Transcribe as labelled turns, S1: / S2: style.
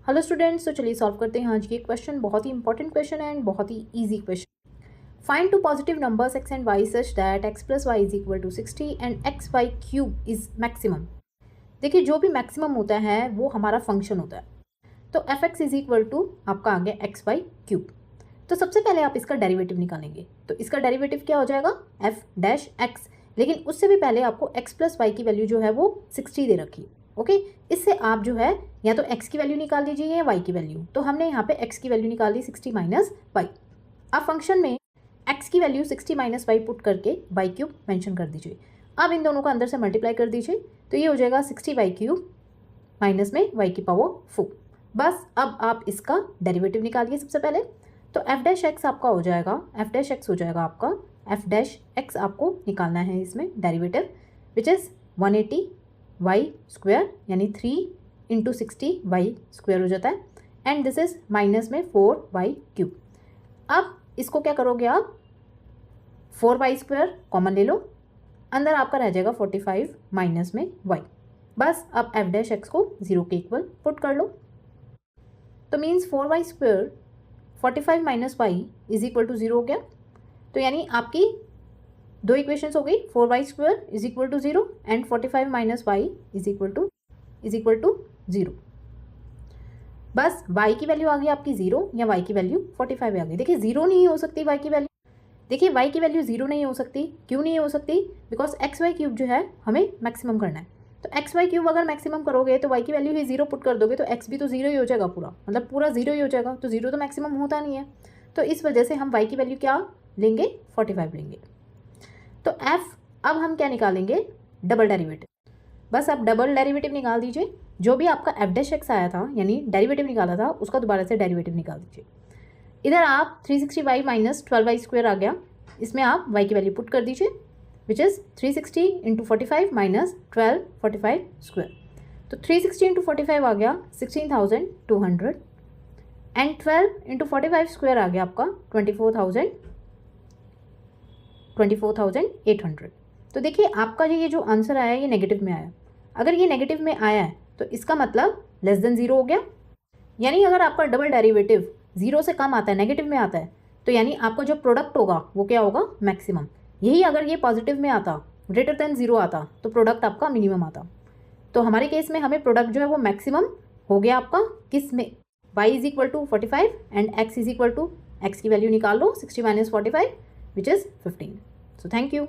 S1: Hello students, तो चलिए solve करते हैं आज की क्वेश्चन। बहुत ही इंपॉर्टेंट क्वेश्चन है एंड बहुत ही easy question. Find two positive numbers x and y such that x plus y is equal to 60 and x y cube is maximum. देखिए, जो भी मैक्सिमम होता है वो हमारा फंक्शन होता है। तो f x is equal to आपका आ गया एक्स वाई क्यूब। तो सबसे पहले आप इसका डेरिवेटिव निकालेंगे। तो इसका डेरिवेटिव क्या हो जाएगा? F dash x. लेकिन उससे भी पहले आपको x प्लस वाई की वैल्यू जो है वो 60 दे रखी। ओके, इससे आप जो है या तो x की वैल्यू निकाल लीजिए या y की वैल्यू। तो हमने यहाँ पे x की वैल्यू निकाल ली 60 माइनस वाई। आप फंक्शन में x की वैल्यू 60 माइनस वाई पुट करके वाई क्यूब मेंशन कर दीजिए। अब इन दोनों को अंदर से मल्टीप्लाई कर दीजिए। तो ये हो जाएगा 60 वाई क्यूब माइनस में y की पावर 4। बस अब आप इसका डेरिवेटिव निकालिए सबसे पहले। तो एफ डैश एक्स आपका हो जाएगा, एफ डैश एक्स हो जाएगा आपका, एफ डैश एक्स आपको निकालना है इसमें derivative, which is 180 y square यानी 3 इंटू 60 वाई स्क्वायर हो जाता है एंड दिस इज माइनस में 4 वाई क्यूब। अब इसको क्या करोगे आप? 4 वाई स्क्वायर कॉमन ले लो, अंदर आपका रह जाएगा 45 माइनस में वाई। बस अब एफ डैश एक्स को 0 के इक्वल पुट कर लो। तो means 4 y square 45 minus y is equal to 0 हो गया। तो यानी आपकी दो इक्वेशंस हो गई, 4 y square is equal to 0 and 45 minus y is equal to 0। बस y की वैल्यू आ गई आपकी 0 या y की वैल्यू 45 आ गई। देखिए 0 नहीं हो सकती y की वैल्यू। देखिए y की वैल्यू 0 नहीं हो सकती। क्यों नहीं हो सकती? बिकॉज एक्स वाई क्यूब जो है हमें मैक्सिमम करना है। तो एक्स वाई क्यूब अगर मैक्सिमम करोगे तो y की वैल्यू ही 0 पुट कर दोगे तो x भी तो 0 ही हो जाएगा, पूरा मतलब पूरा 0 ही हो जाएगा। तो 0 तो मैक्सिमम होता नहीं है। तो इस वजह से हम y की वैल्यू क्या लेंगे? 45 लेंगे। तो f अब हम क्या निकालेंगे? Double derivative. बस आप डबल डेरिवेटिव निकाल दीजिए। जो भी आपका एफ डैश एक्स आया था यानी डेरिवेटिव निकाला था उसका दोबारा से डेरिवेटिव निकाल दीजिए। इधर आप 360 वाई माइनस 12 वाई स्क्वायर आ गया, इसमें आप y की वैल्यू पुट कर दीजिए, which is 360 into 45 minus 12 45 square. तो 360 इंटू 45 आ गया 16,200 एंड 12 इंटू 45 स्क्वायर आ गया आपका 24,800। तो देखिए आपका ये जो आंसर आया ये नेगेटिव में आया। अगर ये नेगेटिव में आया है तो इसका मतलब लेस देन 0 हो गया। यानी अगर आपका डबल डेरिवेटिव 0 से कम आता है, नेगेटिव में आता है, तो यानी आपका जो प्रोडक्ट होगा वो क्या होगा? मैक्सिमम। यही अगर ये पॉजिटिव में आता, ग्रेटर देन 0 आता, तो प्रोडक्ट आपका मिनिमम आता। तो हमारे केस में हमें प्रोडक्ट जो है वो मैक्सिमम हो गया आपका किस में? y is equal to 45 and x is equal to, x की वैल्यू निकाल लो 60 minus 45 which is 15। So thank you.